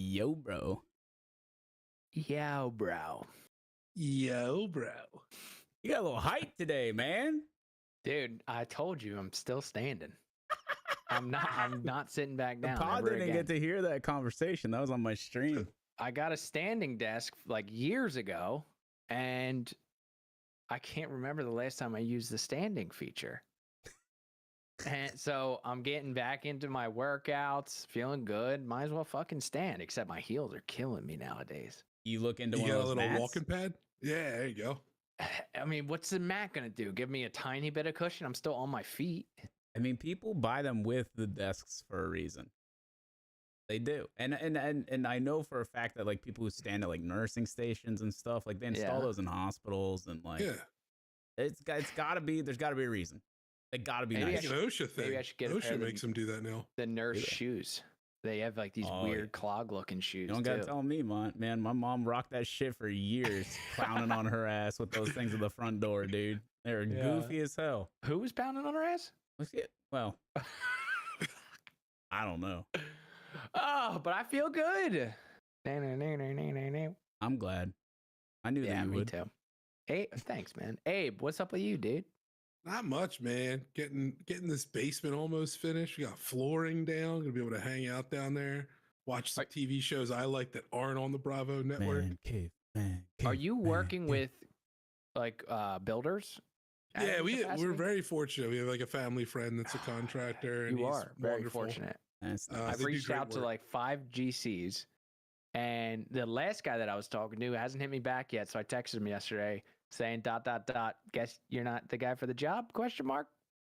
Yo, bro. Yo, bro. Yo, bro. You got a little hype today, man. Dude, I told you I'm still standing. I'm not sitting back down. The pod ever didn't again. get to hear that conversation. That was on my stream. I got a standing desk like years ago, and I can't remember the last time I used the standing feature. And so I'm getting back into my workouts, feeling good. Might as well fucking stand, except my heels are killing me nowadays. You look into You one got of a those little mats? walking pad? Yeah, there you go. I mean, what's the mat going to do? Give me a tiny bit of cushion? I'm still on my feet. I mean, people buy them with the desks for a reason. They do. And I know for a fact that like people who stand at like nursing stations and stuff, like they install those in hospitals and like it's gotta be, there's gotta be a reason. They gotta be Maybe nice. It's an OSHA thing. Maybe I should get a pair OSHA of makes them do that now. the nurse Yeah. shoes. They have like these weird clog looking shoes. You don't gotta tell me, man. My mom rocked that shit for years, clowning on her ass with those things at the front door, dude. They were goofy as hell. Who was pounding on her ass? Well, I don't know. Oh, but I feel good. I'm glad. I knew that Yeah, you me would. too. Hey, thanks, man. Abe, what's up with you, dude? Not much, man. Getting this basement almost finished. We got flooring down. Gonna be able to hang out down there. Watch some TV shows I like that aren't on the Bravo network. Man cave. Are you man working cave. with like builders? at Yeah, any we're capacity? very fortunate. We have like a family friend that's a contractor. And You he's are very wonderful. fortunate. That's Uh, nice. I've they do reached great out to work. like 5 GCs, and the last guy that I was talking to hasn't hit me back yet. So I texted him yesterday saying ... Guess you're not the guy for the job? ?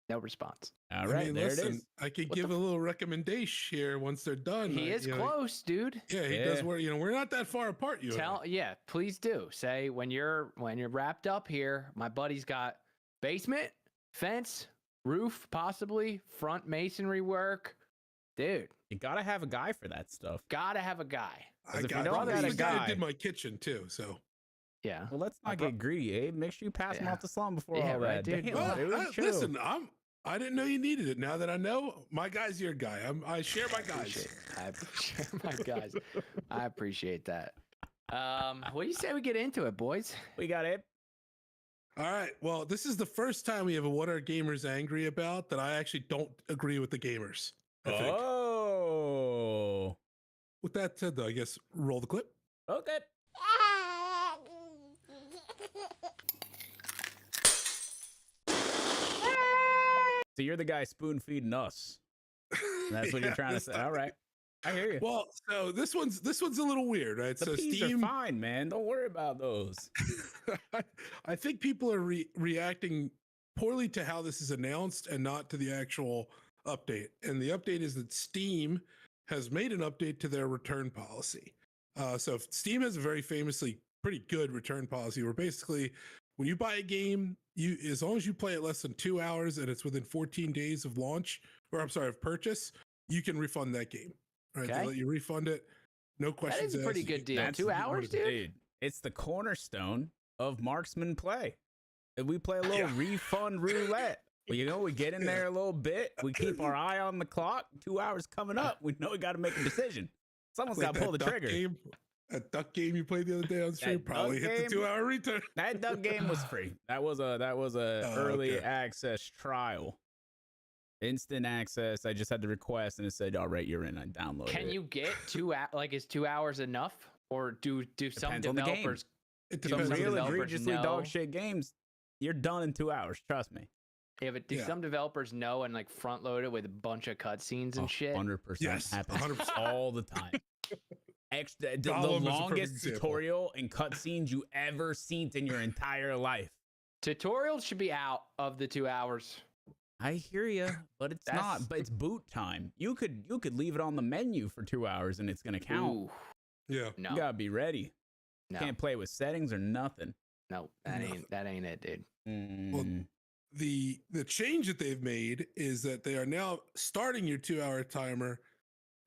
No response. All I right, mean, there listen, it is. I could What give the a little recommendation here once they're done. He is close, dude. Yeah, he does work. You know, we're not that far apart. You and I. Yeah, please do. Say when you're wrapped up here, my buddy's got basement, fence, roof, possibly front masonry work. Dude, You gotta have a guy for that stuff. gotta have a guy. I if you got don't he's got a the guy guy- that did my kitchen too. So Yeah. Well, let's My not bro- get greedy, Abe. Make sure you pass him Yeah. off the slum before Yeah, all right, that. dude. Damn, well, dude, chill. listen, I didn't know you needed it. Now that I know, my guy's your guy. I share my guys. I appreciate my guys. I appreciate that. What do you say we get into it, boys? We got Abe. All right. Well, this is the first time we have a "What Are Gamers Angry About?" that I actually don't agree with the gamers. I think. Oh, With that said, though, I guess roll the clip. okay. So you're the guy spoon feeding us. That's what you're Yeah, trying to this say. time. All right, I hear you. Well, so this one's a little weird, right? The So peas Steam, are fine, man. Don't worry about those. I think people are reacting poorly to how this is announced and not to the actual update. And the update is that Steam has made an update to their return policy. So Steam has a very famously pretty good return policy where basically when you buy a game, as long as you play it less than 2 hours and it's within 14 days of launch, or I'm sorry, of purchase, you can refund that game. Right? Okay. They let you refund it. No That questions is a pretty asked. good deal. That's 2 the- hours, dude? It's the cornerstone of marksman play. And we play a little Yeah. refund roulette. Well, you know, we get in Yeah. there a little bit. We keep our eye on the clock. 2 hours coming up. We know we got to make a decision. Someone's Like got to pull the that duck trigger. Game, that duck game you played the other day on stream That probably duck hit game? the 2 hour return. That duck game was free. That was a Oh, early okay. access trial. Instant access. I just had to request and it said, all right, you're in. I downloaded Can it. you get 2 hours? Like, is 2 hours enough? Or do some Depends on the game. developers? It Do Some depends on some the real game. developers egregiously know- dog shit games, you're done in 2 hours. Trust me. Yeah, but do Yeah. some developers know and like front load it with a bunch of cutscenes and shit? 100% Yes, happens 100%. all the time. The Gollum is a perfect longest example. tutorial and cutscenes you ever seen in your entire life. Tutorials should be out of the 2 hours. I hear you, but it's That's- not. But it's boot time. You could leave it on the menu for 2 hours and it's gonna count. Ooh, Yeah. no, You gotta be ready. no, Can't play with settings or nothing. no, Nothing. that ain't it, dude. Mm. The change that they've made is that they are now starting your 2 hour timer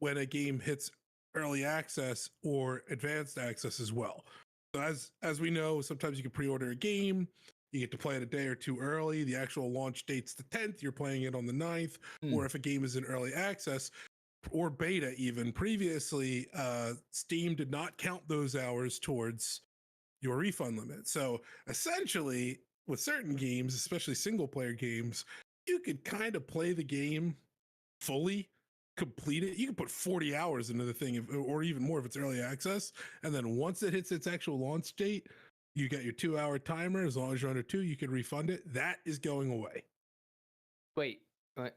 when a game hits early access or advanced access as well. So as we know, sometimes you can pre-order a game, you get to play it a day or two early. The actual launch date's the 10th, you're playing it on the 9th, Hmm. or if a game is in early access, or beta even previously, Steam did not count those hours towards your refund limit. So essentially, with certain games, especially single player games, you could kind of play the game fully, complete it. You can put 40 hours into the thing, or even more if it's early access. And then once it hits its actual launch date, you get your 2-hour timer. As long as you're under 2, you can refund it. That is going away. Wait, what?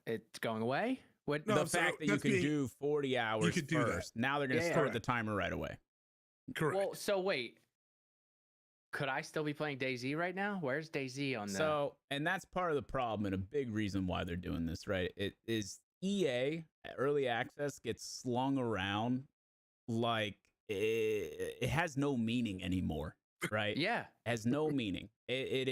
It's going away? What? No, the fact that you can do 40 hours first. Now they're going to start the timer right away. Correct. Well, so wait. Could I still be playing DayZ right now? Where's DayZ on that? So, and that's part of the problem and a big reason why they're doing this, right? It is EA early access gets slung around like it has no meaning anymore, right? Yeah. It has no meaning. It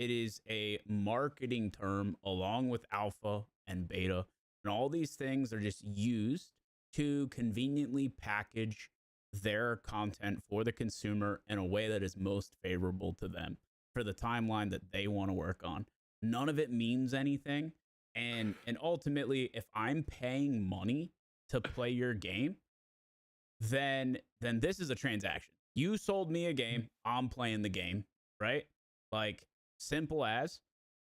is a marketing term along with alpha and beta, and all these things are just used to conveniently package their content for the consumer in a way that is most favorable to them for the timeline that they want to work on. None of it means anything. And ultimately, if I'm paying money to play your game, then this is a transaction. You sold me a game, I'm playing the game, right? Like, simple as.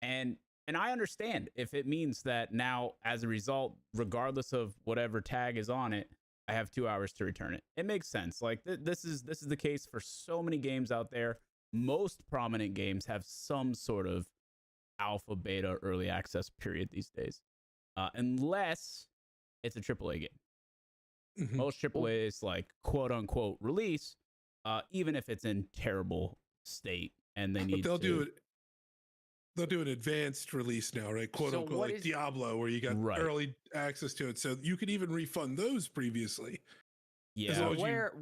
And I understand if it means that now, as a result, regardless of whatever tag is on it, I have 2 hours to return it. It makes sense. Like this is the case for so many games out there. Most prominent games have some sort of alpha, beta, early access period these days, unless it's a AAA game. Mm-hmm. Most AAA's like quote unquote release, even if it's in terrible state and they need. But they'll do an advanced release now, right? Quote unquote, like Diablo, where you got early access to it, so you could even refund those previously. Yeah. So where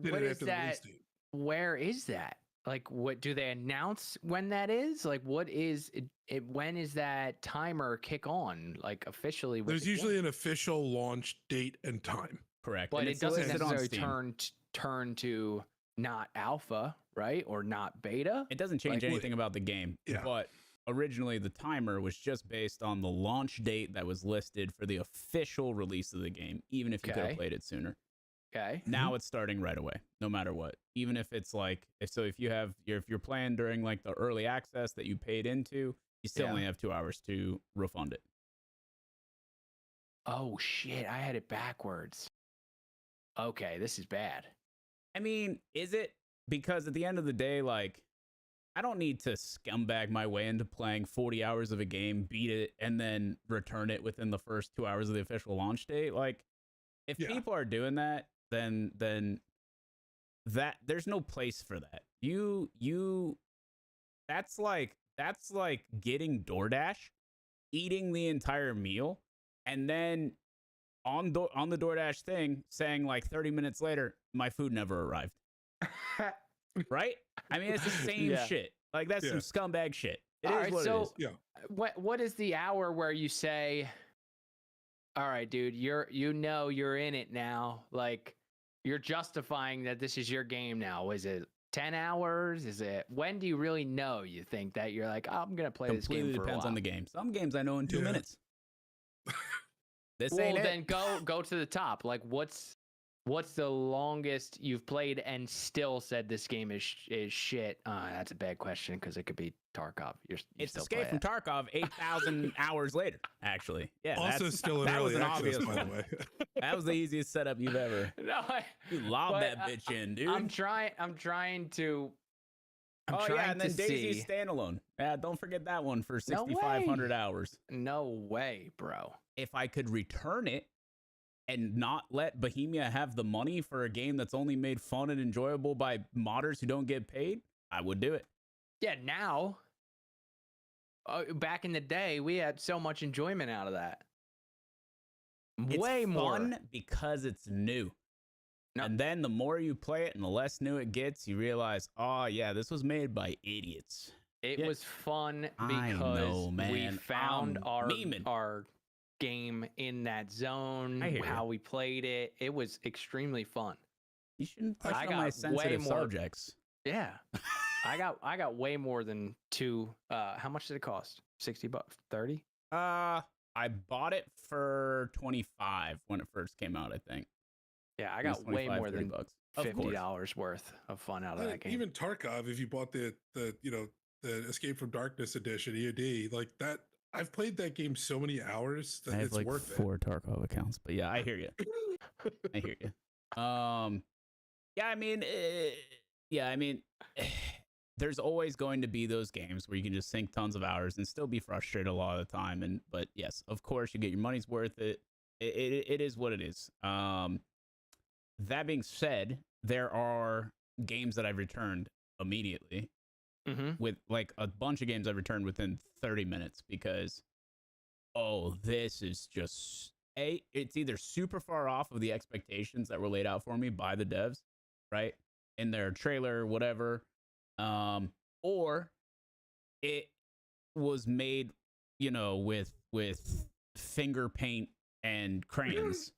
is that? Like, what do they announce when that is? Like, what is it? When is that timer kick on? Like, officially? There's usually an official launch date and time. Correct, but it doesn't necessarily turn to not alpha, right, or not beta. It doesn't change anything about the game, but. Originally, the timer was just based on the launch date that was listed for the official release of the game, even if you could have played it sooner. Okay. Now it's starting right away, no matter what. Even if it's like, if you're playing during like the early access that you paid into, you still only have 2 hours to refund it. Oh shit! I had it backwards. Okay, this is bad. I mean, is it? Because at the end of the day, like, I don't need to scumbag my way into playing 40 hours of a game, beat it, and then return it within the first 2 hours of the official launch date. Like, if people are doing that, then that there's no place for that. That's like getting DoorDash, eating the entire meal, and then on the DoorDash thing saying like 30 minutes later, my food never arrived. Right? I mean, it's the same shit. Like, that's some scumbag shit. It is what it is. Yeah. What is the hour where you say, all right, dude, you're in it now. Like, you're justifying that this is your game now. Is it 10 hours? Is it, when do you really know, you think that you're like, oh, I'm going to play this game for a while? Completely depends on the game. Some games I know in 2 minutes. This ain't then go to the top. Like, what's the longest you've played and still said this game is shit? That's a bad question because it could be Tarkov. It's Escape from Tarkov 8,000 hours later, actually. Yeah. Also still in early access, by the way. That was the easiest setup you've ever. No, you lobbed that bitch in, dude. I'm trying to. And then DayZ standalone. Yeah, don't forget that one for 6,500 hours. No way, bro. If I could return it and not let Bohemia have the money for a game that's only made fun and enjoyable by modders who don't get paid, I would do it. Yeah, now. Back in the day, we had so much enjoyment out of that. Way more. It's fun because it's new. No. And then the more you play it and the less new it gets, you realize, oh, yeah, this was made by idiots. It was fun because we found our game in that zone, how we played it. It was extremely fun. You shouldn't touch on my sensitive subjects. Yeah. I got way more than two. How much did it cost? $60? 30? I I bought it for 25 when it first came out, I think. Yeah, I got way more than bucks. $50 worth of fun out of that game. Even Tarkov, if you bought the Escape from Darkness edition EOD, like that, I've played that game so many hours that it's worth 4 Tarkov accounts, but yeah, I hear you. I hear you. I mean, there's always going to be those games where you can just sink tons of hours and still be frustrated a lot of the time. But yes, of course, you get your money's worth. It is what it is. That being said, there are games that I've returned immediately. With like a bunch of games I've returned within 30 minutes because, this is just it's either super far off of the expectations that were laid out for me by the devs, right, in their trailer, whatever, or it was made, with finger paint and crayons,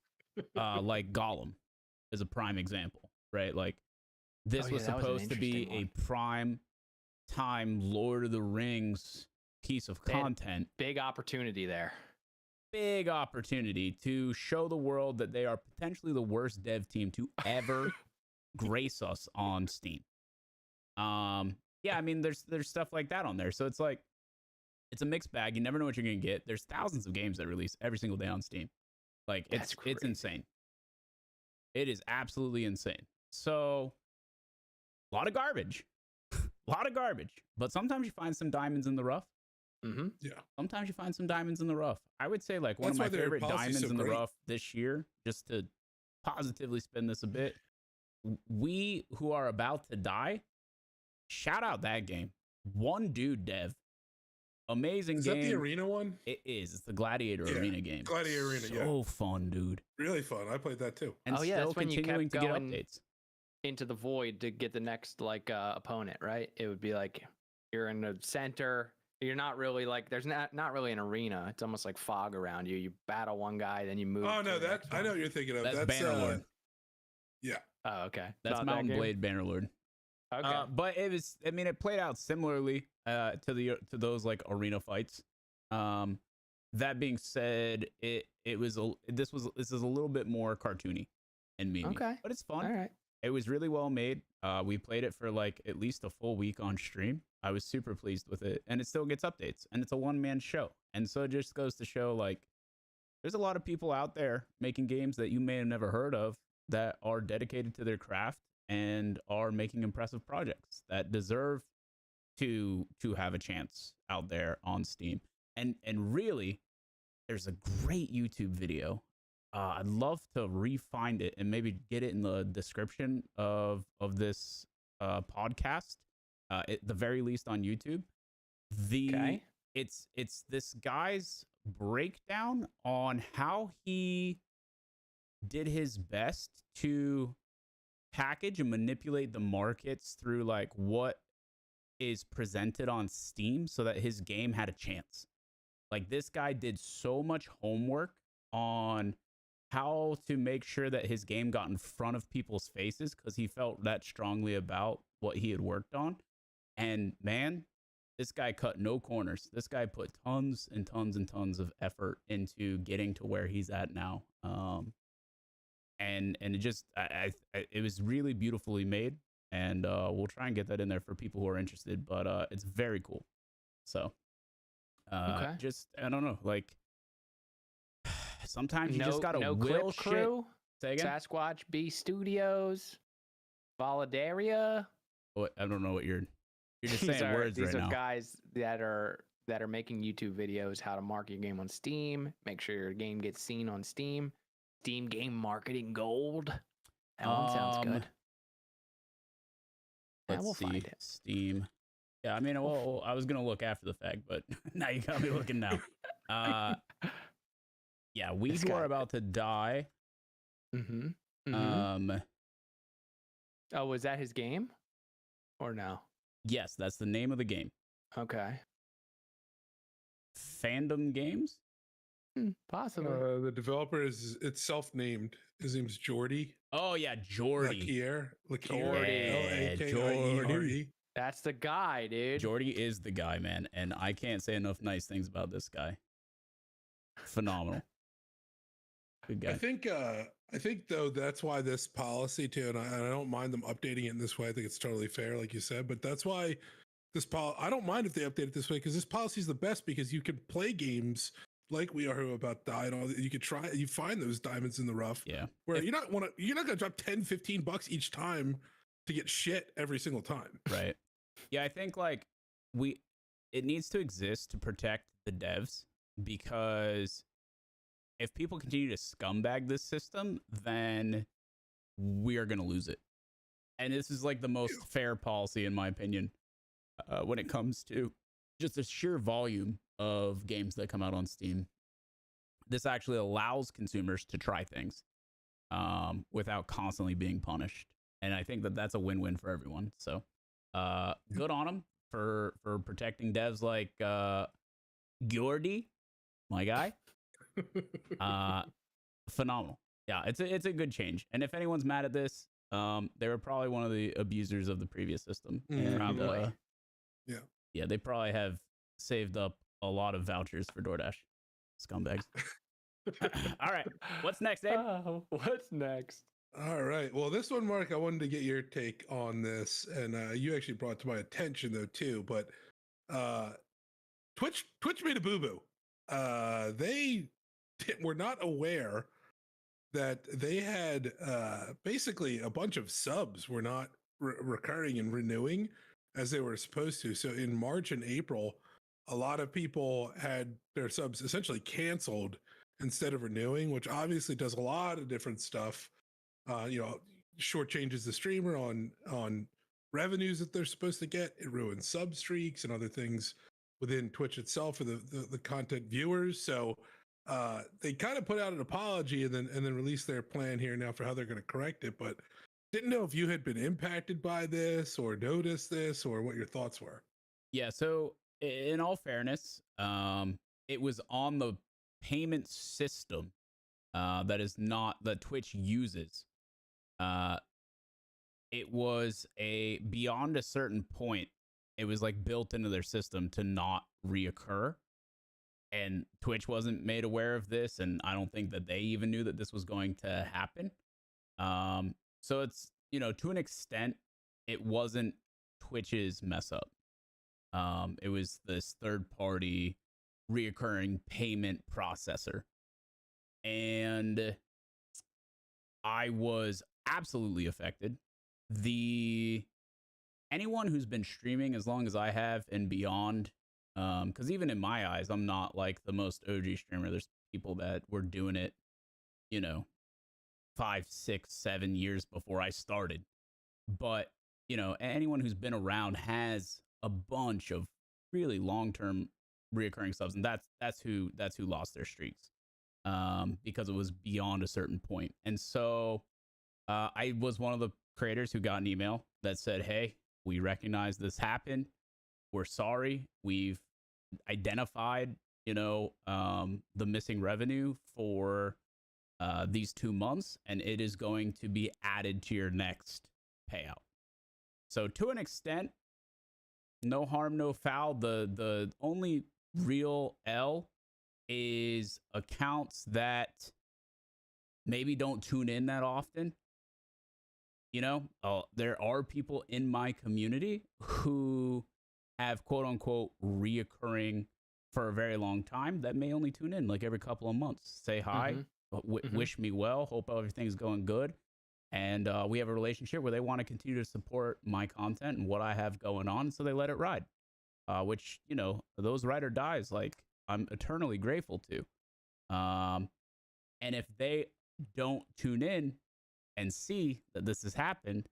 like Gollum is a prime example, right? Like this was supposed to be a prime time Lord of the Rings piece of content. Big opportunity there. Big opportunity to show the world that they are potentially the worst dev team to ever grace us on Steam. There's stuff like that on there. So it's like, it's a mixed bag. You never know what you're going to get. There's thousands of games that release every single day on Steam. Like it's insane. It is absolutely insane. So a lot of garbage. A lot of garbage, but sometimes you find some diamonds in the rough. Yeah. Sometimes you find some diamonds in the rough. I would say like one of my favorite diamonds in the rough this year, just to positively spin this a bit. We Who Are About to Die. Shout out that game. One dude dev. Amazing game. Is that the arena one? It is. It's the Gladiator Arena game. Gladiator Arena, So fun, dude. Really fun. I played that too. And still continuing to get updates. Into the void to get the next opponent, right? It would be like you're in the center. You're not really like there's not really an arena. It's almost like fog around you. You battle one guy, then you move. Oh no, I know what you're thinking of. That's Bannerlord. Yeah. Oh, okay. That's Mountain Blade Bannerlord. Okay. But it played out similarly to those like arena fights. That being said, this is a little bit more cartoony and memey. Okay. But it's fun. All right. It was really well made. We played it for like at least a full week on stream. I was super pleased with it, and it still gets updates, and it's a one-man show. And so it just goes to show like there's a lot of people out there making games that you may have never heard of that are dedicated to their craft and are making impressive projects that deserve to have a chance out there on Steam. And really, there's a great YouTube video. I'd love to re-find it and maybe get it in the description of this podcast, at the very least on YouTube. It's this guy's breakdown on how he did his best to package and manipulate the markets through like what is presented on Steam so that his game had a chance. Like this guy did so much homework on how to make sure that his game got in front of people's faces because he felt that strongly about what he had worked on. And man, this guy cut no corners. This guy put tons and tons and tons of effort into getting to where he's at now. And it just, it was really beautifully made. And we'll try and get that in there for people who are interested. But it's very cool. So, just, I don't know, like, sometimes you just gotta will Crew, Say again? Sasquatch B Studios, Validaria. What? I don't know what you're just saying words right now. These are guys that are making YouTube videos how to market your game on Steam. Make sure your game gets seen on Steam. Steam Game Marketing Gold. That one sounds good. Let's see. Find it. Steam. Yeah, I mean, well, I was gonna look after the fact, but now you got me looking now. Yeah, We Who Are About to Die. Oh, was that his game? Or no? Yes, that's the name of the game. Okay. Fandom Games? Possibly. The developer it's self-named. His name's Jordy. Oh yeah, Jordy. Jordy. That's the guy, dude. Jordy is the guy, man, and I can't say enough nice things about this guy. Phenomenal. Good guy. I think though that's why this policy too, and I don't mind them updating it in this way. I think it's totally fair, like you said. But that's why this I don't mind if they update it this way, because this policy is the best, because you can play games like We Are Who About Die and all that. You could try, you find those diamonds in the rough. Yeah. Where you're not gonna drop 10, $15 each time to get shit every single time. Right. Yeah, I think like it needs to exist to protect the devs, because if people continue to scumbag this system, then we are going to lose it. And this is like the most fair policy, in my opinion, when it comes to just the sheer volume of games that come out on Steam. This actually allows consumers to try things without constantly being punished. And I think that that's a win-win for everyone. So good on them for protecting devs like Geordie, my guy. Phenomenal. Yeah, it's a good change. And if anyone's mad at this, they were probably one of the abusers of the previous system. And, Probably. Yeah, they probably have saved up a lot of vouchers for DoorDash. Scumbags. All right, what's next, Abe? What's next? All right. Well, this one, Mark, I wanted to get your take on this, and you actually brought it to my attention though too. But Twitch made a boo-boo. They were not aware that they had basically a bunch of subs were not recurring and renewing as they were supposed to. So in March and April, a lot of people had their subs essentially canceled instead of renewing, which obviously does a lot of different stuff. Shortchanges the streamer on revenues that they're supposed to get. It ruins sub streaks and other things within Twitch itself for the content viewers. So they kind of put out an apology and then released their plan here now for how they're going to correct it. But didn't know if you had been impacted by this or noticed this or what your thoughts were. Yeah, so in all fairness, it was on the payment system that is not that Twitch uses. It was beyond a certain point, it was like built into their system to not reoccur. And Twitch wasn't made aware of this, and I don't think that they even knew that this was going to happen. So it's, to an extent, it wasn't Twitch's mess up. It was this third-party reoccurring payment processor. And I was absolutely affected. Anyone who's been streaming as long as I have and beyond, because even in my eyes, I'm not like the most OG streamer. There's people that were doing it, 5, 6, 7 years before I started. But, anyone who's been around has a bunch of really long-term reoccurring subs, and that's who lost their streaks, because it was beyond a certain point. And so I was one of the creators who got an email that said, hey, we recognize this happened. We're sorry. We've identified, the missing revenue for these 2 months, and it is going to be added to your next payout. So to an extent, no harm, no foul. The only real L is accounts that maybe don't tune in that often. There are people in my community who have quote unquote reoccurring for a very long time that may only tune in like every couple of months, say hi, wish me well, hope everything's going good. And we have a relationship where they want to continue to support my content and what I have going on. So they let it ride, which, those ride or dies, like I'm eternally grateful to. And if they don't tune in and see that this has happened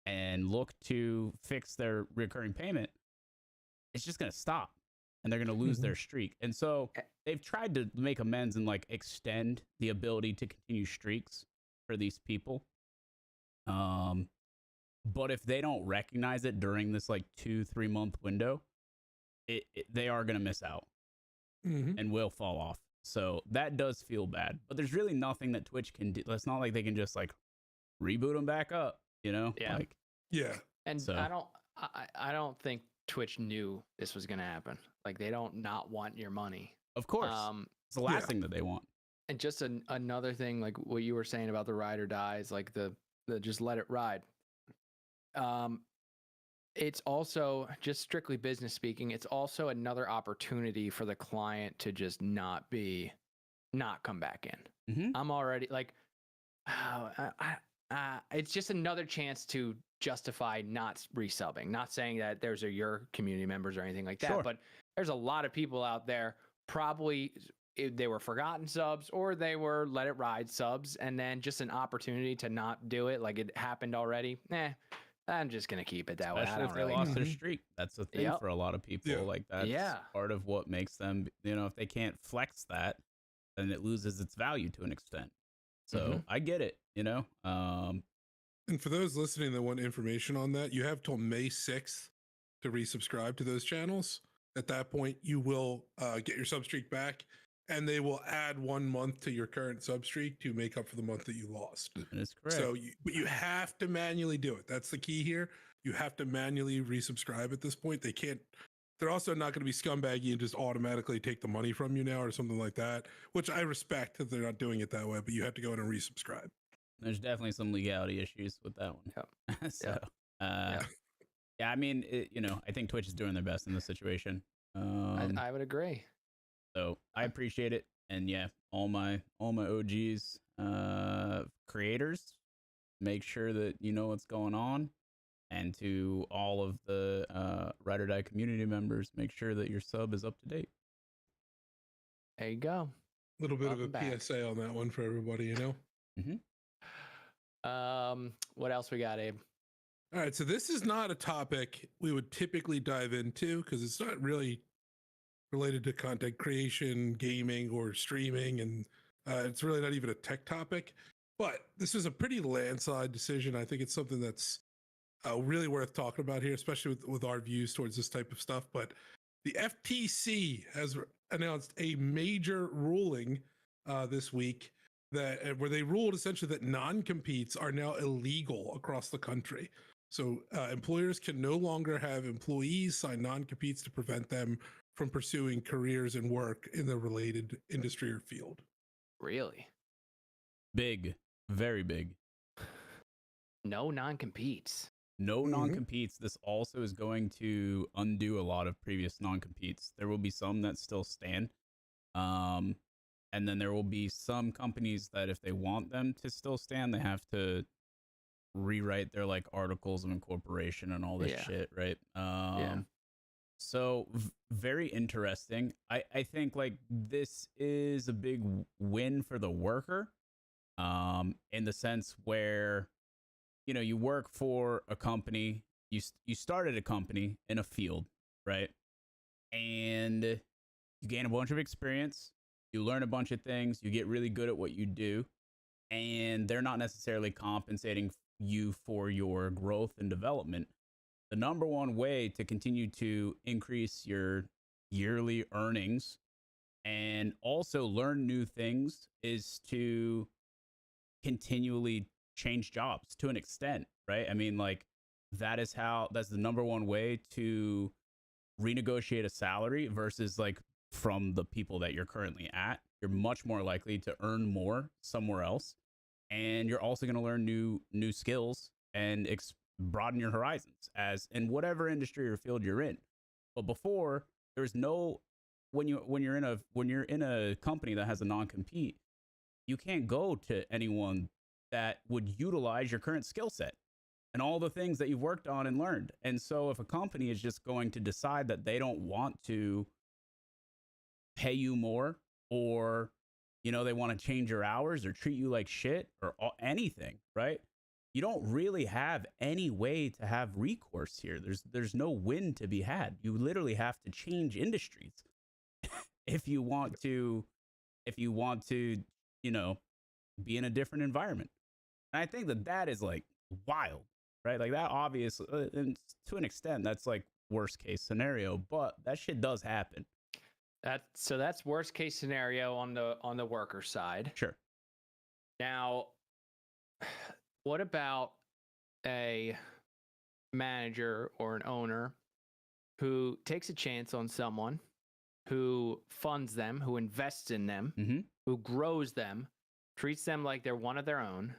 and look to fix their recurring payment, it's just going to stop and they're going to lose their streak. And so they've tried to make amends and like extend the ability to continue streaks for these people. But if they don't recognize it during this like 2-3 month window, they are going to miss out and will fall off. So that does feel bad, but there's really nothing that Twitch can do. It's not like they can just like reboot them back up, Yeah. Like, yeah. And so. I don't think Twitch knew this was going to happen. Like they don't not want your money. Of course. It's the last thing that they want. And just another thing, like what you were saying about the ride or dies, like the just let it ride. It's also, just strictly business speaking, it's also another opportunity for the client to just not come back in. Mm-hmm. I'm already like, it's just another chance to justify not resubbing. Not saying that those are your community members or anything like that, Sure. but there's a lot of people out there, probably they were forgotten subs or they were let it ride subs, and then just an opportunity to not do it, like it happened already. I'm just gonna keep it that way. Especially if they lost their streak. That's the thing for a lot of people. Yeah. Like that's part of what makes them, if they can't flex that, then it loses its value to an extent. So I get it, And for those listening that want information on that, you have till May 6th to resubscribe to those channels. At that point, you will get your substreak back, and they will add 1 month to your current substreak to make up for the month that you lost. That is correct. So, but you have to manually do it. That's the key here. You have to manually resubscribe at this point. They're also not going to be scumbaggy and just automatically take the money from you now or something like that, which I respect that they're not doing it that way, but you have to go in and resubscribe. There's definitely some legality issues with that one. Yep. Yeah, I mean, I think Twitch is doing their best in this situation. I would agree. So I appreciate it. And yeah, all my OGs, creators, make sure that you know what's going on. And to all of the Ride or Die community members, make sure that your sub is up to date. There you go. A little bit of a PSA on that one for everybody, What else we got, Abe? All right, so this is not a topic we would typically dive into because it's not really related to content creation, gaming, or streaming, and it's really not even a tech topic. But this is a pretty landslide decision. I think it's something that's really worth talking about here, especially with our views towards this type of stuff. But the FTC has announced a major ruling this week where they ruled essentially that non-competes are now illegal across the country. So employers can no longer have employees sign non-competes to prevent them from pursuing careers and work in the related industry or field. Really? Big, very big. No non-competes. No non-competes. This also is going to undo a lot of previous non-competes. There will be some that still stand. And then there will be some companies that if they want them to still stand, they have to rewrite their articles of incorporation and all this shit, right? So very interesting. I think this is a big win for the worker, in the sense where you work for a company, you started a company in a field, right? And you gain a bunch of experience, you learn a bunch of things, you get really good at what you do, and they're not necessarily compensating you for your growth and development. The number one way to continue to increase your yearly earnings and also learn new things is to continually change jobs to an extent, right? I mean, that's the number one way to renegotiate a salary versus from the people that you're currently at. You're much more likely to earn more somewhere else. And you're also going to learn new skills and broaden your horizons as in whatever industry or field you're in. But before, there's no when you're in a company that has a non-compete, you can't go to anyone that would utilize your current skill set and all the things that you've worked on and learned. And so if a company is just going to decide that they don't want to pay you more, or they want to change your hours or treat you like shit or anything, right? You don't really have any way to have recourse here. There's no win to be had. You literally have to change industries if you want to, be in a different environment. And I think that is wild, right? That obvious, and to an extent, that's worst case scenario, but that shit does happen. That's worst case scenario on the worker side. Sure. Now, what about a manager or an owner who takes a chance on someone who funds them, who invests in them, who grows them, treats them like they're one of their own,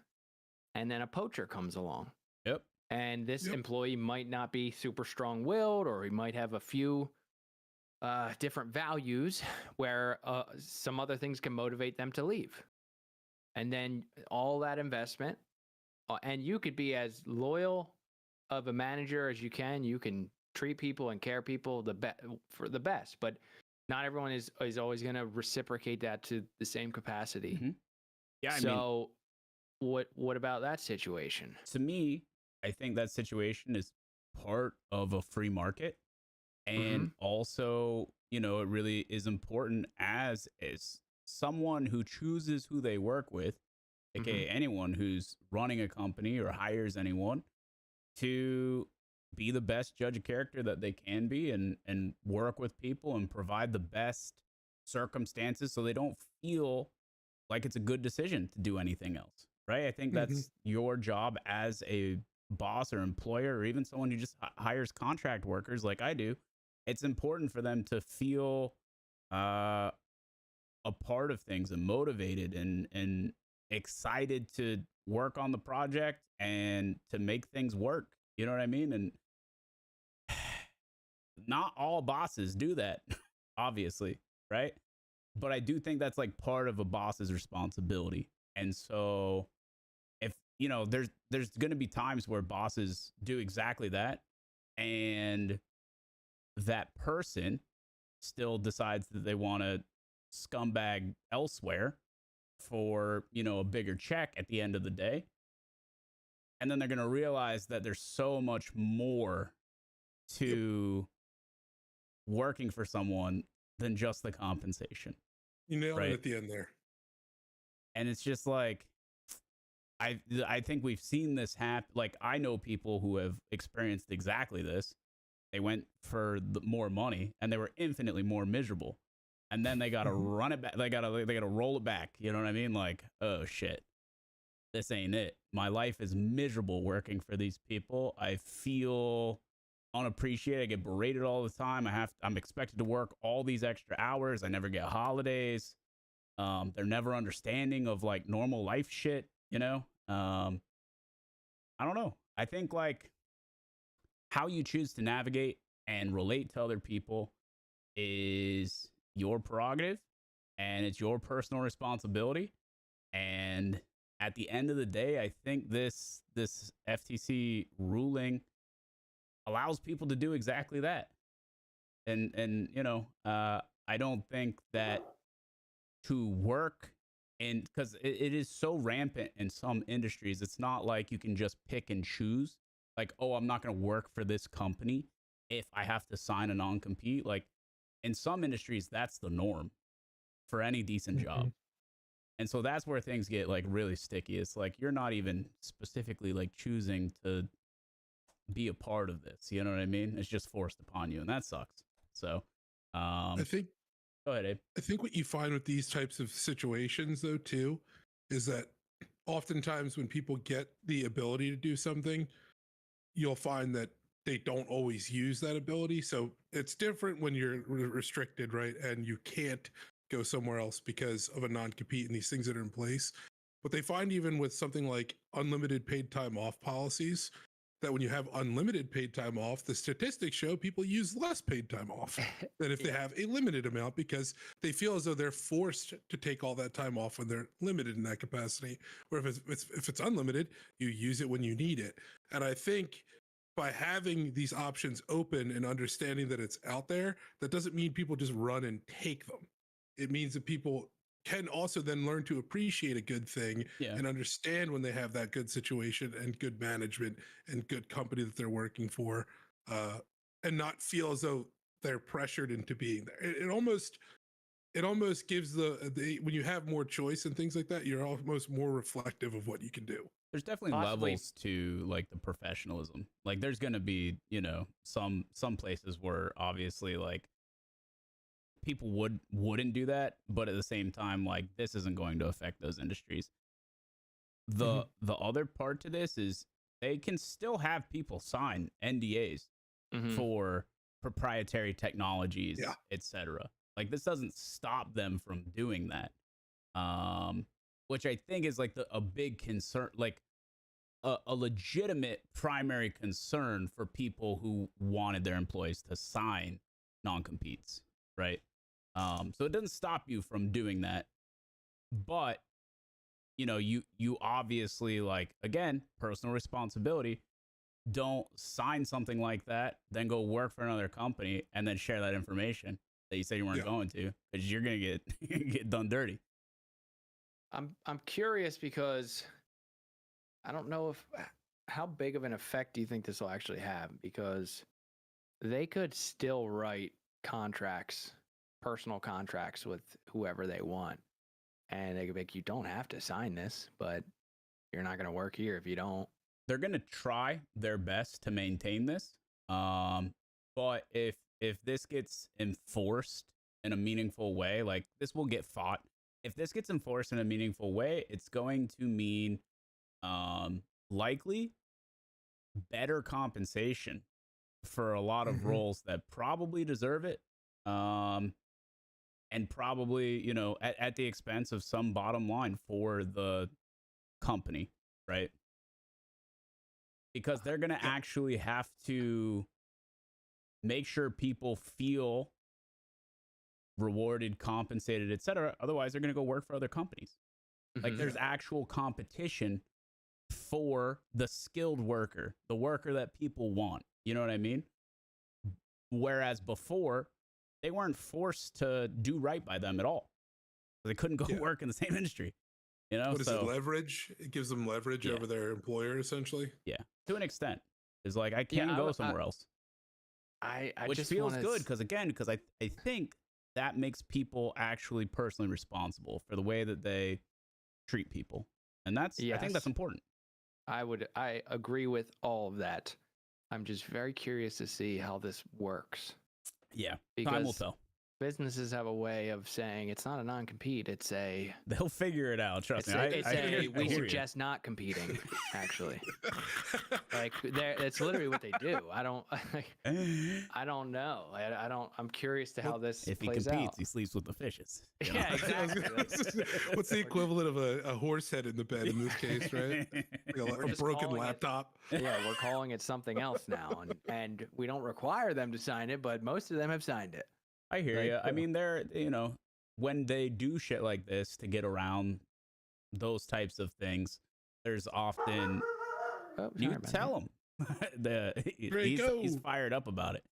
and then a poacher comes along. Yep. And this employee might not be super strong-willed, or he might have a few different values where some other things can motivate them to leave. And then all that investment, and you could be as loyal of a manager as you can. You can treat people and care people for the best, but not everyone is always going to reciprocate that to the same capacity. Yeah. So what about that situation? To me, I think that situation is part of a free market. And also, it really is important as someone who chooses who they work with, aka anyone who's running a company or hires anyone, to be the best judge of character that they can be and work with people and provide the best circumstances so they don't feel like it's a good decision to do anything else, right? I think that's your job as a boss or employer, or even someone who just hires contract workers like I do. It's important for them to feel a part of things and motivated and excited to work on the project and to make things work. You know what I mean? And not all bosses do that, obviously, right? But I do think that's like part of a boss's responsibility. And so if, there's going to be times where bosses do exactly that, and that person still decides that they want to scumbag elsewhere for, a bigger check at the end of the day. And then they're going to realize that there's so much more to working for someone than just the compensation. You nailed it at the end there. And it's just like, I think we've seen this happen. Like, I know people who have experienced exactly this. They went for more money and they were infinitely more miserable. And then they got to run it back. They got to roll it back. You know what I mean? Like, oh shit, this ain't it. My life is miserable working for these people. I feel unappreciated. I get berated all the time. I'm expected to work all these extra hours. I never get holidays. They're never understanding of like normal life shit, I don't know. I think like how you choose to navigate and relate to other people is your prerogative, and it's your personal responsibility. And at the end of the day, I think this FTC ruling allows people to do exactly that. And I don't think that to work in, because it is so rampant in some industries, it's not like you can just pick and choose. Like, oh, I'm not going to work for this company if I have to sign a non-compete. Like, in some industries, that's the norm for any decent job. And so that's where things get like really sticky. It's like you're not even specifically like choosing to be a part of this. You know what I mean? It's just forced upon you, and that sucks. So I think, go ahead, Abe. I think what you find with these types of situations, though, too, is that oftentimes when people get the ability to do something, you'll find that they don't always use that ability. So it's different when you're restricted, right? And you can't go somewhere else because of a non-compete and these things that are in place. But they find even with something like unlimited paid time off policies, that when you have unlimited paid time off, the statistics show people use less paid time off than if they have a limited amount, because they feel as though they're forced to take all that time off when they're limited in that capacity. Where if it's unlimited, you use it when you need it. And I think by having these options open and understanding that it's out there, that doesn't mean people just run and take them. It means that people can also then learn to appreciate a good thing and understand when they have that good situation and good management and good company that they're working for, and not feel as though they're pressured into being there. It almost gives the when you have more choice and things like that, you're almost more reflective of what you can do. There's definitely levels to like the professionalism. Like there's going to be, some places where obviously like people wouldn't do that, but at the same time, like this isn't going to affect those industries. The other part to this is they can still have people sign NDAs for proprietary technologies, etc. Like this doesn't stop them from doing that. Which I think is like a big concern, like a legitimate primary concern for people who wanted their employees to sign non-competes, right? So it doesn't stop you from doing that, but you know, you obviously, like, again, personal responsibility. Don't sign something like that, then go work for another company and then share that information that you said you weren't going to, because you're gonna get done dirty. I'm curious because I don't know how big of an effect do you think this will actually have, because they could still write contracts, personal contracts with whoever they want, and they could be like, you don't have to sign this, but you're not going to work here if you don't. They're going to try their best to maintain this, but if this gets enforced in a meaningful way, like this will get fought. If this gets enforced in a meaningful way, it's going to mean likely better compensation for a lot of roles that probably deserve it, and probably, you know, at the expense of some bottom line for the company, right? Because they're going to actually have to make sure people feel rewarded, compensated, etc. Otherwise, they're going to go work for other companies. Like there's actual competition for the skilled worker, the worker that people want. You know what I mean? Whereas before, they weren't forced to do right by them at all. They couldn't go work in the same industry. You know, what is it, leverage? It gives them leverage over their employer, essentially. Yeah, to an extent. It's like, I can go somewhere else. Which just feels good, because I think that makes people actually personally responsible for the way that they treat people. And I think that's important. I agree with all of that. I'm just very curious to see how this works. Yeah, because time will tell. Businesses have a way of saying it's not a non-compete. It's a... They'll figure it out. Trust me. We suggest not competing, actually. Like, it's literally what they do. I don't know. I'm curious to how this if plays he competes, out. He sleeps with the fishes. Yeah, exactly. What's the equivalent of a horse head in the bed in this case, right? Like a broken laptop. Yeah, we're calling it something else now. And we don't require them to sign it, but most of them have signed it. I hear you. I mean, they're, you know, when they do shit like this to get around those types of things, there's often, you tell him, he's fired up about it.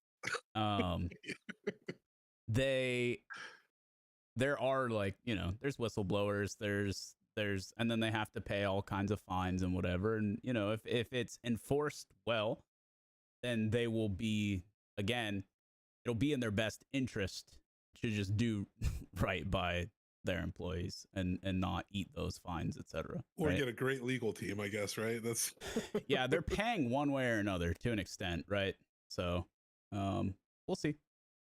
There are, like, you know, there's whistleblowers, there's, and then they have to pay all kinds of fines and whatever. And, you know, if it's enforced well, then they will be, again, it'll be in their best interest to just do right by their employees and not eat those fines, etc. Or get a great legal team, I guess, right? That's yeah, they're paying one way or another to an extent, right? So, we'll see.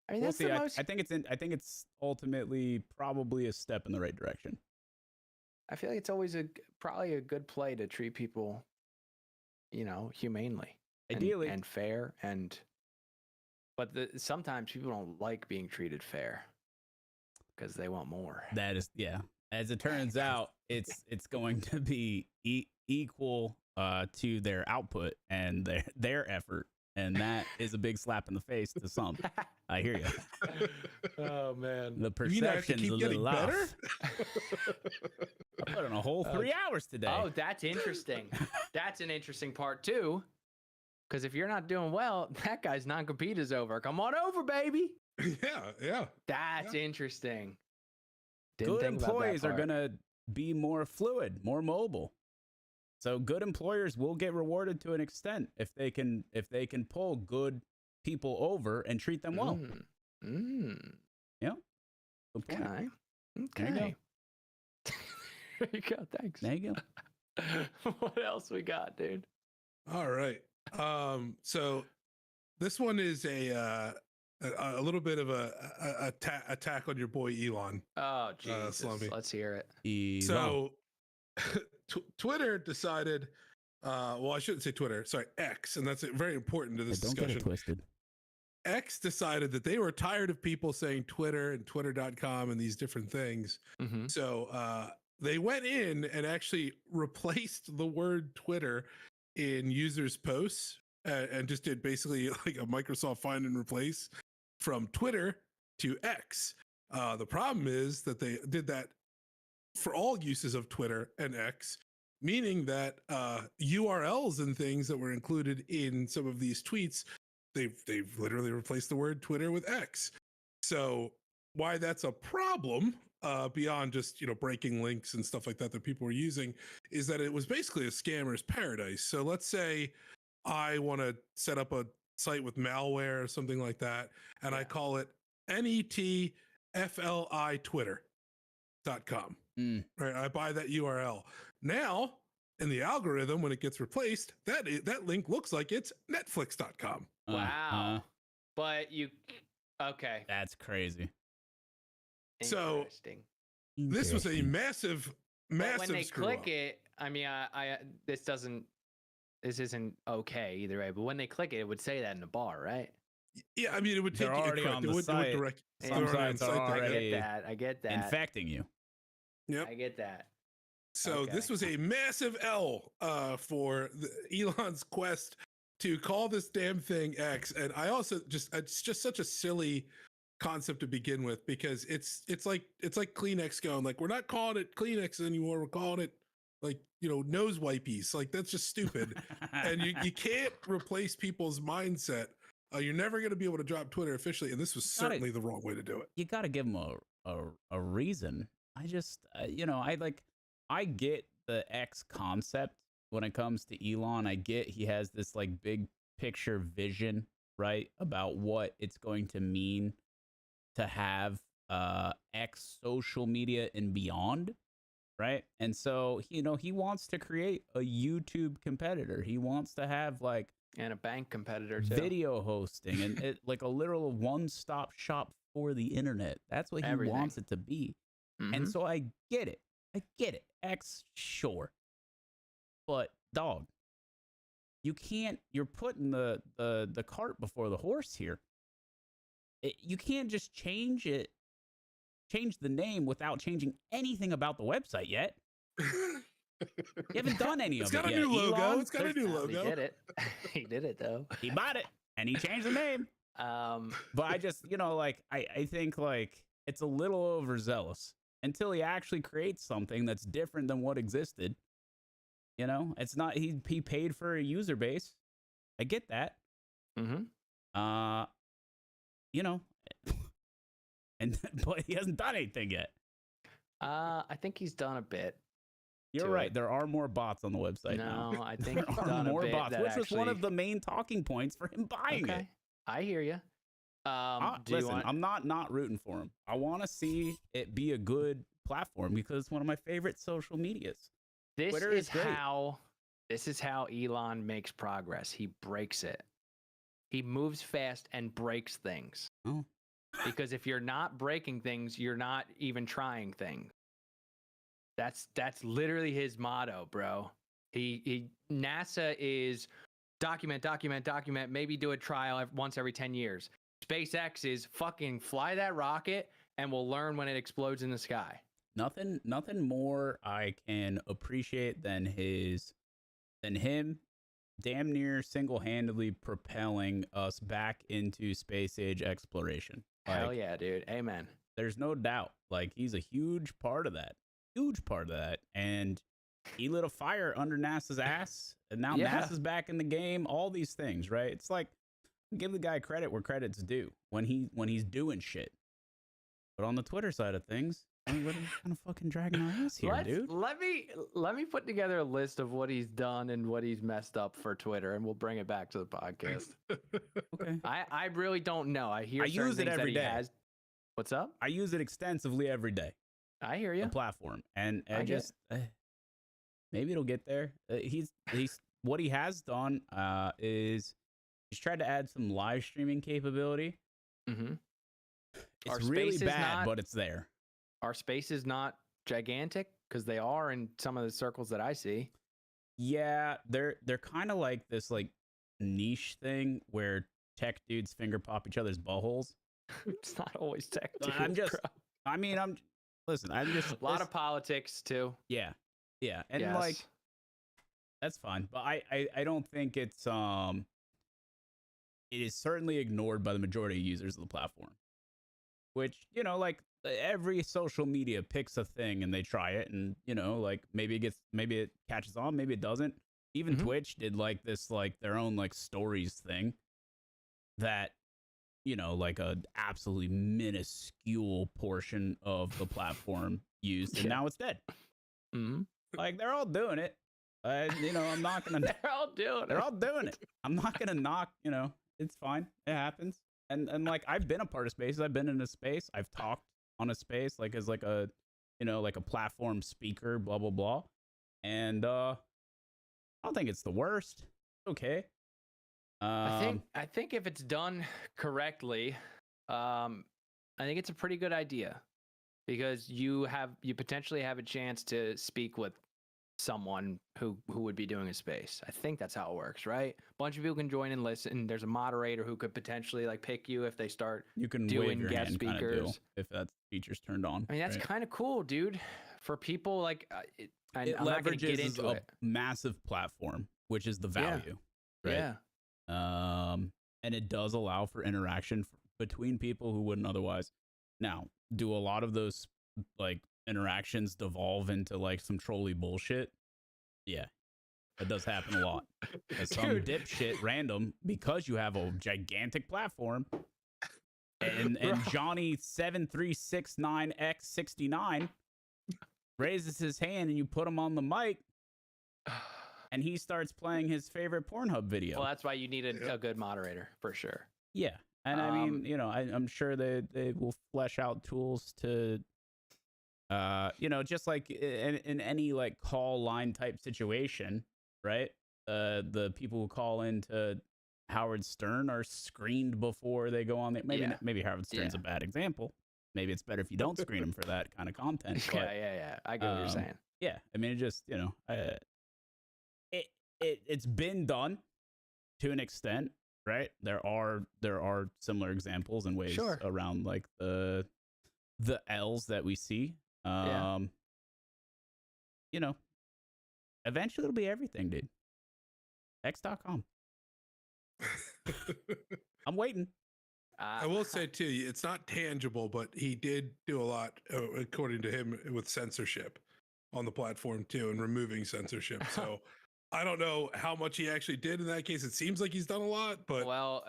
I mean, we'll see. I think it's ultimately probably a step in the right direction. I feel like it's always probably a good play to treat people, you know, humanely, ideally, and fair, but sometimes people don't like being treated fair because they want more. That is, yeah. As it turns out, it's going to be equal to their output and their effort, and that is a big slap in the face to some. I hear you. Oh man, the perception's a little off. I put in a whole 3 hours today. Oh, that's interesting. That's an interesting part too. Because if you're not doing well, that guy's non-compete is over. Come on over, baby. Yeah. That's interesting. Good employees are going to be more fluid, more mobile. So good employers will get rewarded to an extent if they can pull good people over and treat them well. Yeah. Good point. Okay. There you go. There you go. Thanks. There you go. What else we got, dude? All right. So this one is a little bit of a attack on your boy Elon. Oh, Jesus. Let's hear it. Elon. So Twitter decided, well, I shouldn't say Twitter, sorry, X, and that's very important to this discussion. Don't get it twisted. X decided that they were tired of people saying Twitter and Twitter.com and these different things. Mm-hmm. So they went in and actually replaced the word Twitter in users' posts and just did basically like a Microsoft find and replace from Twitter to X. The problem is that they did that for all uses of Twitter and X, meaning that URLs and things that were included in some of these tweets, they've literally replaced the word Twitter with X. So why that's a problem, beyond just breaking links and stuff like that people were using, is that it was basically a scammer's paradise. So let's say I want to set up a site with malware or something like that, and I call it netfli twitter.com. Right, I buy that URL. Now in the algorithm, when it gets replaced, that link looks like it's netflix.com. Wow. But okay, that's crazy. So this was a massive when they click up. it, I mean, this isn't okay either way, but when they click it, it would say that in the bar, right? Yeah, I mean, it would take They're already on the site. Some sites are already I get that. infecting you. Yep. I get that. So this was a massive L for Elon's quest to call this damn thing X. And I also it's just such a silly concept to begin with, because it's like Kleenex going like, we're not calling it Kleenex anymore, we're calling it like nose wipies. Like, that's just stupid. And you can't replace people's mindset. You're never going to be able to drop Twitter officially, and this was certainly the wrong way to do it. You got to give them a reason. I just I get the X concept when it comes to Elon. I get he has this like big picture vision, right, about what it's going to mean to have X social media and beyond, right? And so he wants to create a YouTube competitor. He wants to have and a bank competitor too, video hosting, and like a literal one-stop shop for the internet. That's what he wants it to be. Mm-hmm. And so I get it. X, sure. But dog, you're putting the cart before the horse here. You can't just change the name without changing anything about the website yet. You haven't done any of it yet. It's got a new logo. It's got a new logo. He did it. He did it though. He bought it and he changed the name. But I just, I think it's a little overzealous until he actually creates something that's different than what existed. It's not, he paid for a user base. I get that. Mm-hmm. But he hasn't done anything yet. I think he's done a bit. You're right. There are more bots on the website now. No, I think there are more bots, which was one of the main talking points for him buying it. I hear you. Listen, I'm not rooting for him. I want to see it be a good platform because it's one of my favorite social medias. Twitter is great. This is how Elon makes progress. He breaks it. He moves fast and breaks things. Oh. Because if you're not breaking things, you're not even trying things. That's literally his motto, bro. NASA is document, maybe do a trial once every 10 years. SpaceX is fucking fly that rocket and we'll learn when it explodes in the sky. Nothing more I can appreciate than him damn near single-handedly propelling us back into space age exploration. Hell yeah, dude. Amen. There's no doubt. He's a huge part of that. And he lit a fire under NASA's ass, and now NASA's back in the game. All these things, right? It's like, give the guy credit where credit's due when he's doing shit. But on the Twitter side of things, we're kind of fucking dragging our ass here, dude. Let me put together a list of what he's done and what he's messed up for Twitter, and we'll bring it back to the podcast. Okay. I really don't know. I use it every day. What's up? I use it extensively every day. I hear you. The platform, and maybe it'll get there. He's what he has done is he's tried to add some live streaming capability. Mm-hmm. It's really bad, but it's there. Our space is not gigantic because they are in some of the circles that I see. Yeah, they're kind of like this niche thing where tech dudes finger pop each other's buttholes. It's not always tech, dude, I'm just, bro. I mean, listen, I'm just a lot of politics too. Yeah, and Yes. like that's fine, but I don't think it's it is certainly ignored by the majority of users of the platform, which, you know, like every social media picks a thing and they try it, and, you know, like maybe it catches on, maybe it doesn't. Even Twitch did like this, like their own like stories thing that, you know, like a absolutely minuscule portion of the platform used, and now it's dead. Like they're all doing it. You know, I'm not gonna. They're all doing it. I'm not gonna knock. You know, it's fine. It happens. And like I've been a part of spaces. I've been in a space. I've talked on a space like as like a, you know, like a platform speaker. Blah blah blah. And I don't think it's the worst. It's okay. I think if it's done correctly, I think it's a pretty good idea, because you potentially have a chance to speak with someone who would be doing a space. I think that's how it works, right? A bunch of people can join and listen. There's a moderator who could potentially like pick you if they start you can doing guest speakers if that feature's turned on. I mean, that's kind of cool, dude. For people like it I'm not gonna get into a massive platform, which is the value, right? Yeah. And it does allow for interaction between people who wouldn't otherwise. Now, do a lot of those like interactions devolve into like some trolly bullshit? Yeah, that does happen a lot. As some dipshit random, because you have a gigantic platform, and Johnny 7369X69 raises his hand and you put him on the mic, and he starts playing his favorite Pornhub video. Well, that's why you need a good moderator, for sure. Yeah. And I mean, you know, I'm sure they will flesh out tools to, you know, just like in any like call line type situation, right? The people who call into Howard Stern are screened before they go on. Maybe Howard Stern's a bad example. Maybe it's better if you don't screen them for that kind of content. But, yeah. I get what you're saying. Yeah. I mean, it just, you know, it's been done to an extent, right? There are similar examples and ways around like the L's that we see. You know, eventually it'll be everything, dude. X.com. I'm waiting. I will say too, it's not tangible, but he did do a lot, according to him, with censorship on the platform too, and removing censorship. So I don't know how much he actually did in that case. It seems like he's done a lot, but well,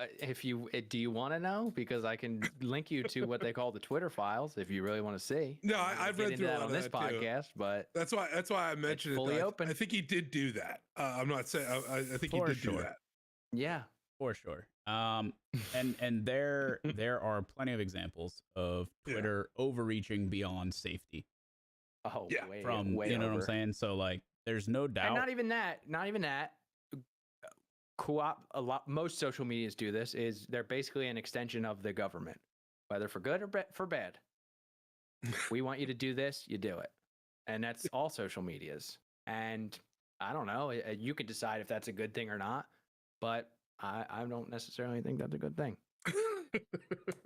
do you want to know? Because I can link you to what they call the Twitter files if you really want to see. No, I've read through that all on this podcast, but that's why I mentioned fully it. open. I think he did do that. I'm not saying I think he did do that. Yeah, for sure. And there are plenty of examples of Twitter overreaching beyond safety. Oh, yeah, way, from way you know over. what I'm saying? So like, there's no doubt. And not even that. Most social medias do this. Is they're basically an extension of the government, whether for good or for bad. We want you to do this, you do it, and that's all social medias. And I don't know. You can decide if that's a good thing or not, but I don't necessarily think that's a good thing.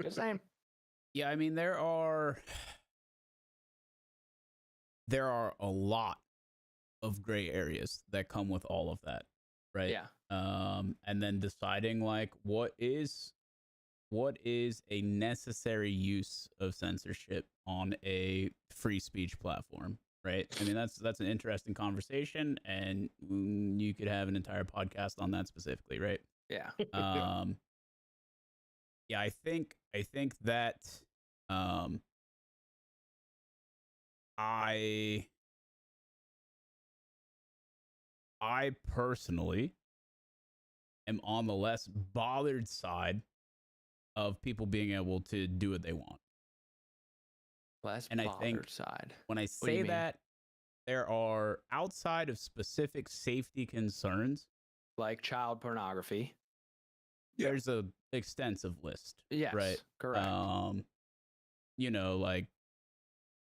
Just saying. Yeah, I mean there are a lot of gray areas that come with all of that, right? Yeah. And then deciding like what is a necessary use of censorship on a free speech platform, right? I mean that's an interesting conversation, and you could have an entire podcast on that specifically, right? Yeah. Yeah, I think that I personally am on the less bothered side of people being able to do what they want. And I think side. When I say that, there are, outside of specific safety concerns, like child pornography, there's a extensive list. Yes, right. Correct. You know, like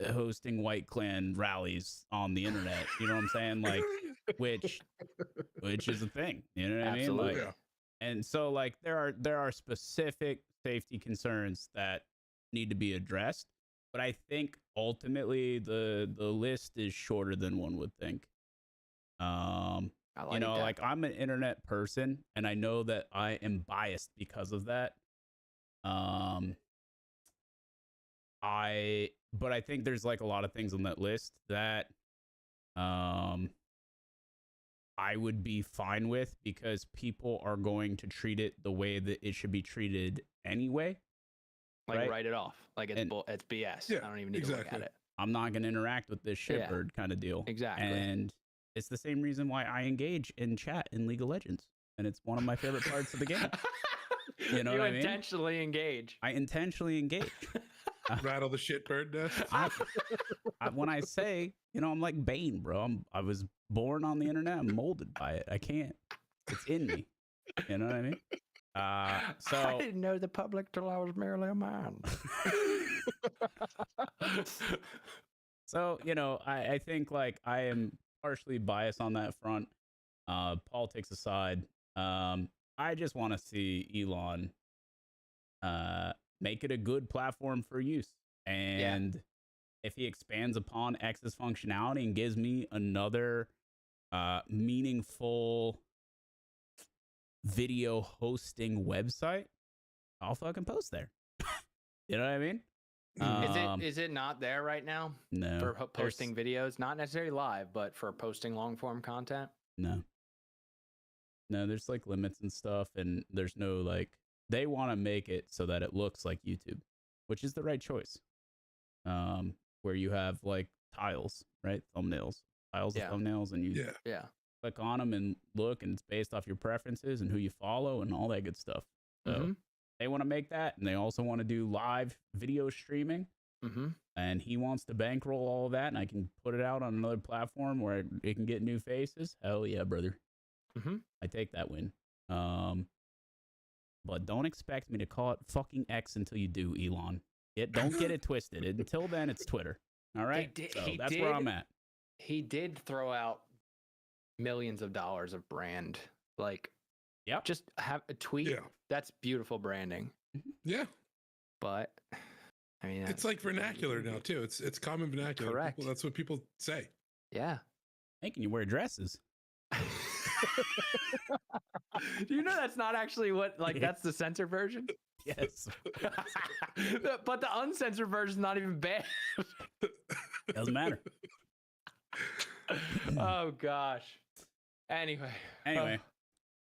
hosting white clan rallies on the internet. You know what I'm saying? Like, which is a thing. You know what I mean? Like, And so like there are specific safety concerns that need to be addressed, but I think ultimately the list is shorter than one would think. You know, like I'm an internet person and I know that I am biased because of that. But I think there's like a lot of things on that list that I would be fine with because people are going to treat it the way that it should be treated anyway. Like write it off. Like it's BS. Yeah, I don't even need to look at it. I'm not going to interact with this shitbird kind of deal. Exactly. And it's the same reason why I engage in chat in League of Legends. And it's one of my favorite parts of the game. You know what I mean? Intentionally engage. I intentionally engage. Rattle the shitbird nest. When I say, you know, I'm like Bane, bro. I was born on the internet. I'm molded by it. I can't. It's in me. You know what I mean? So I didn't know the public till I was merely a man. So, you know, I think like I am partially biased on that front. Politics aside, I just want to see Elon make it a good platform for use. And if he expands upon X's functionality and gives me another meaningful video hosting website, I'll fucking post there. You know what I mean? Is it not there right now? No. For posting videos, not necessarily live, but for posting long form content? No, there's like limits and stuff, and there's no like, they want to make it so that it looks like YouTube, which is the right choice. Where you have like tiles, right? Thumbnails, tiles of thumbnails, and you click on them and look, and it's based off your preferences and who you follow and all that good stuff. So they want to make that, and they also want to do live video streaming. And he wants to bankroll all of that, and I can put it out on another platform where it can get new faces. Hell yeah, brother. I take that win. But don't expect me to call it fucking X until you do, Elon. Don't get it twisted. Until then, it's Twitter. All right? That's where I'm at. He did throw out millions of dollars of brand. Like, just have a tweet. Yeah. That's beautiful branding. Yeah. But, I mean... It's like vernacular now, too. It's common vernacular. Correct. That's what people say. Yeah. Making you wear dresses. Do you know that's not actually what, like, that's the censored version? Yes. But the uncensored version is not even bad. Doesn't matter. Oh, gosh. Anyway.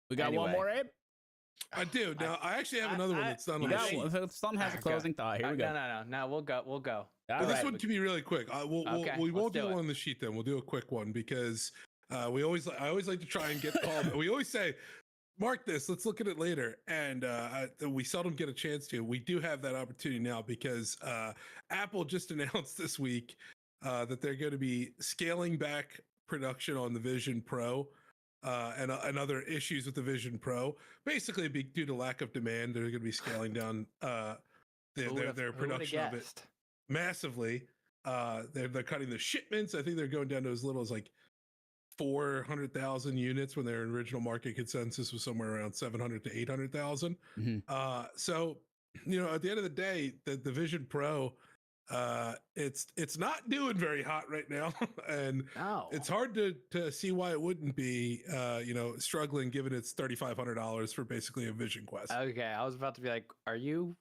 We got one more, Abe? I do. Now, I actually have another one that's done on the sheet. Some has a closing thought. Here we go. No, we'll go. This one can be really quick. We won't do one on the sheet then. We'll do a quick one because I always like to try and get called. We always say, mark this, let's look at it later. And we seldom get a chance to. We do have that opportunity now because Apple just announced this week that they're going to be scaling back production on the Vision Pro and other issues with the Vision Pro. Basically, due to lack of demand, they're going to be scaling down their production of it massively. They're cutting the shipments. I think they're going down to as little as like 400,000 units when their original market consensus was somewhere around 700 to 800,000. So, you know, at the end of the day, the Vision Pro, it's not doing very hot right now, and it's hard to see why it wouldn't be, struggling given it's $3,500 for basically a Vision Quest. Okay, I was about to be like, what are you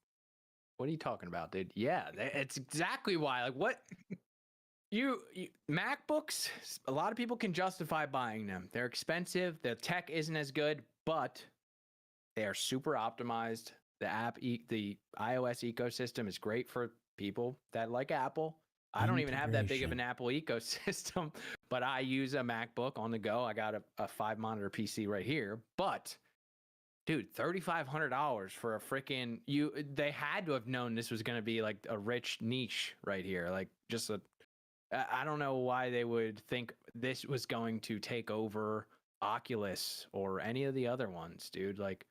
talking about, dude? Yeah, it's exactly why. Like, what? You MacBooks, a lot of people can justify buying them. They're expensive. The tech isn't as good, but they are super optimized. The iOS ecosystem is great for people that like Apple. I don't even have that big of an Apple ecosystem, but I use a MacBook on the go. I got a 5-monitor PC right here, but dude, $3,500 for a freaking they had to have known this was going to be like a rich niche right here. Like just I don't know why they would think this was going to take over Oculus or any of the other ones, dude. Like,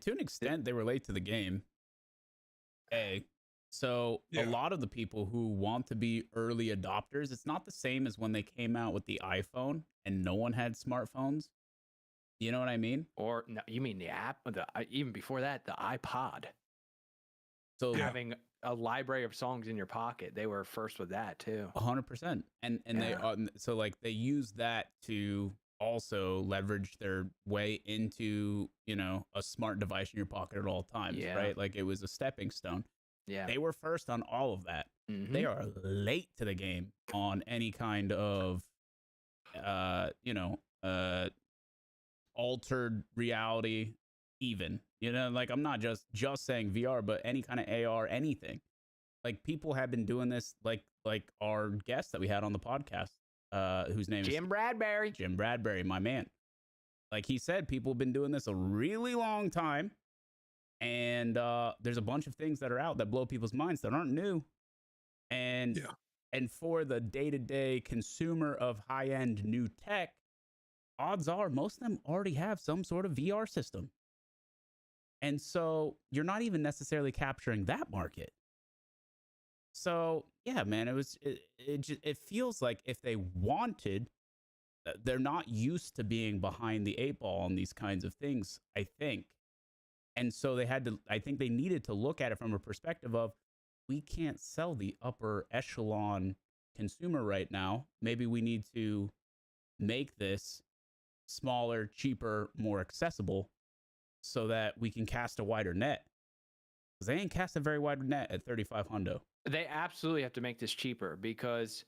to an extent, they relate to the game. So a lot of the people who want to be early adopters, it's not the same as when they came out with the iPhone and no one had smartphones. You know what I mean? Or no, you mean the app? Even before that, the iPod. So having a library of songs in your pocket, they were first with that too. 100%. And they so like they use that to also leverage their way into, you know, a smart device in your pocket at all times, right? Like it was a stepping stone. Yeah. They were first on all of that. Mm-hmm. They are late to the game on any kind of you know, altered reality even. You know, like I'm not just saying VR, but any kind of AR, anything. Like people have been doing this, like our guest that we had on the podcast, whose name is Jim Bradbury. Jim Bradbury, my man. Like he said, people have been doing this a really long time, and there's a bunch of things that are out that blow people's minds that aren't new, and for the day-to-day consumer of high-end new tech, odds are most of them already have some sort of VR system. And so you're not even necessarily capturing that market. So yeah, man, it feels like if they wanted, they're not used to being behind the eight ball on these kinds of things, I think. And so I think they needed to look at it from a perspective of, we can't sell the upper echelon consumer right now. Maybe we need to make this smaller, cheaper, more accessible, so that we can cast a wider net. Because they ain't cast a very wide net at 35 hundo. They absolutely have to make this cheaper, because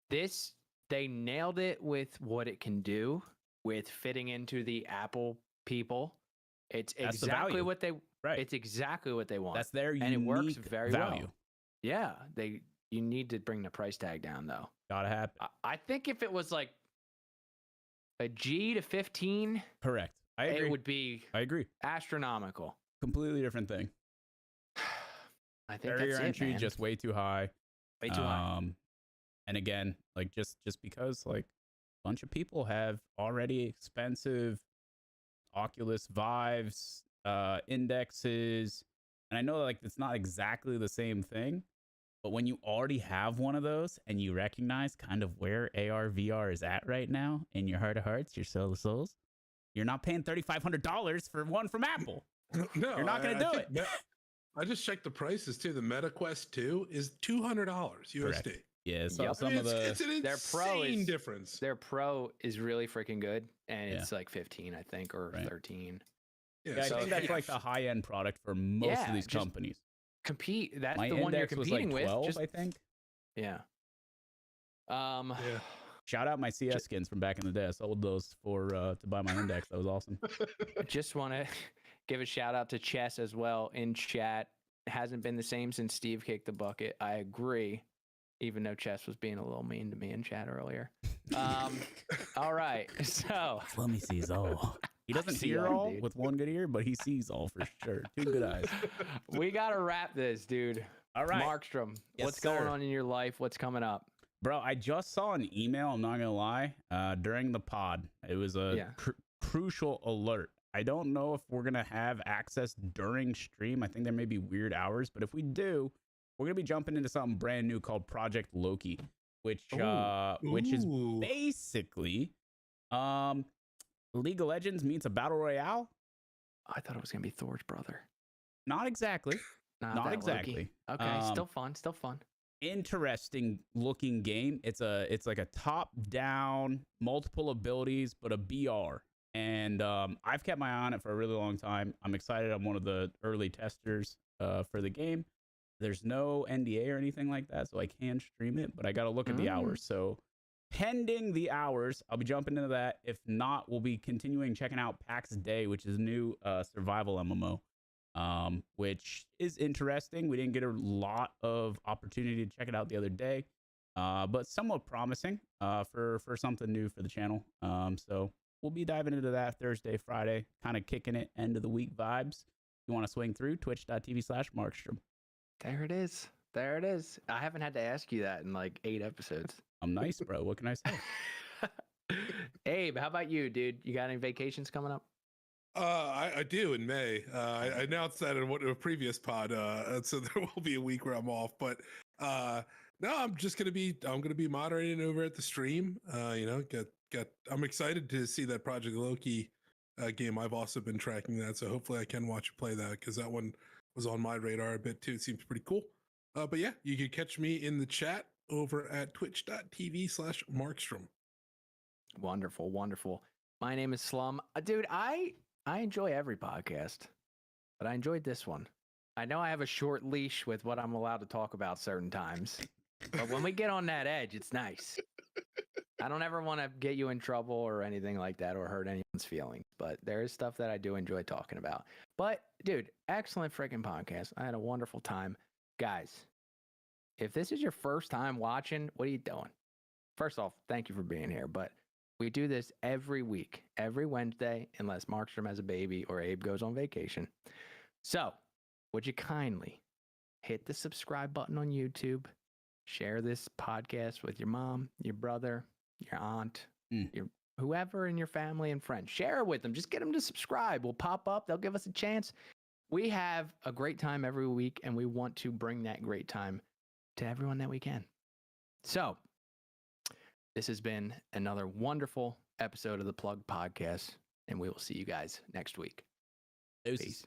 they nailed it with what it can do with fitting into the Apple people. It's exactly what they It's exactly what they want. That's their unique and it works very value. Well. Yeah, you need to bring the price tag down though. Gotta happen. I think if it was like a G to 15, correct. I agree. It would be. I agree. Astronomical. Completely different thing. I think barrier that's entry man. Just way too high. Way too high. And again, like just because like a bunch of people have already expensive Oculus Vives, indexes, and I know like it's not exactly the same thing, but when you already have one of those and you recognize kind of where AR VR is at right now in your heart of hearts, your soul of souls, you're not paying $3,500 for one from Apple. No, you're not going to do it. I just checked the prices too. The Meta Quest 2 is $200 USD. Correct. Yeah, so some of it's an insane difference. Their Pro is really freaking good, and it's like 15, I think, or 13. Yeah, so I think that's like the high end product for most of these companies. Compete. That's the one you're competing was like 12, with. I think. Yeah. Shout out my CS skins from back in the day. I sold those for to buy my index. That was awesome. I just want to give a shout out to Chess as well in chat. Hasn't been the same since Steve kicked the bucket. I agree, even though Chess was being a little mean to me in chat earlier. All right, so let me see all. He doesn't hear all with one good ear, but he sees all for sure. Two good eyes. We gotta wrap this, dude. All right, Markstrom, what's going on in your life? What's coming up? Bro, I just saw an email, I'm not going to lie, during the pod. It was a crucial alert. I don't know if we're going to have access during stream. I think there may be weird hours, but if we do, we're going to be jumping into something brand new called Project Loki, which is basically League of Legends meets a battle royale. I thought it was going to be Thor's brother. Not exactly. Not exactly. Loki. Okay, still fun. Interesting looking game. It's like a top down, multiple abilities, but a BR. And I've kept my eye on it for a really long time. I'm excited. I'm one of the early testers for the game. There's no NDA or anything like that, so I can stream it, but I got to look at the hours. So pending the hours, I'll be jumping into that. If not, we'll be continuing checking out PAX Day, which is a new survival MMO. Which is interesting. We didn't get a lot of opportunity to check it out the other day, but somewhat promising for something new for the channel. So we'll be diving into that Thursday, Friday, kind of kicking it end of the week vibes. If you want to swing through, twitch.tv/Markstrom. There it is. There it is. I haven't had to ask you that in like 8 episodes. I'm nice, bro. What can I say? Abe, how about you, dude? You got any vacations coming up? I do in May. I announced that in a previous pod, so there will be a week where I'm off. But no, I'm gonna be moderating over at the stream. I'm excited to see that Project Loki game. I've also been tracking that, so hopefully I can watch you play that because that one was on my radar a bit too. It seems pretty cool. But yeah, you can catch me in the chat over at twitch.tv/Markstrom. Wonderful, wonderful. My name is Slum. Dude, I enjoy every podcast, but I enjoyed this one. I know I have a short leash with what I'm allowed to talk about certain times, but when we get on that edge, it's nice. I don't ever want to get you in trouble or anything like that or hurt anyone's feelings, but there is stuff that I do enjoy talking about. But dude, excellent freaking podcast. I had a wonderful time. Guys, if this is your first time watching, what are you doing? First off, thank you for being here, but we do this every week, every Wednesday, unless Markstrom has a baby or Abe goes on vacation. So, would you kindly hit the subscribe button on YouTube, share this podcast with your mom, your brother, your aunt, your whoever in your family and friends. Share it with them. Just get them to subscribe. We'll pop up. They'll give us a chance. We have a great time every week, and we want to bring that great time to everyone that we can. So, this has been another wonderful episode of the Plug Podcast, and we will see you guys next week. Peace.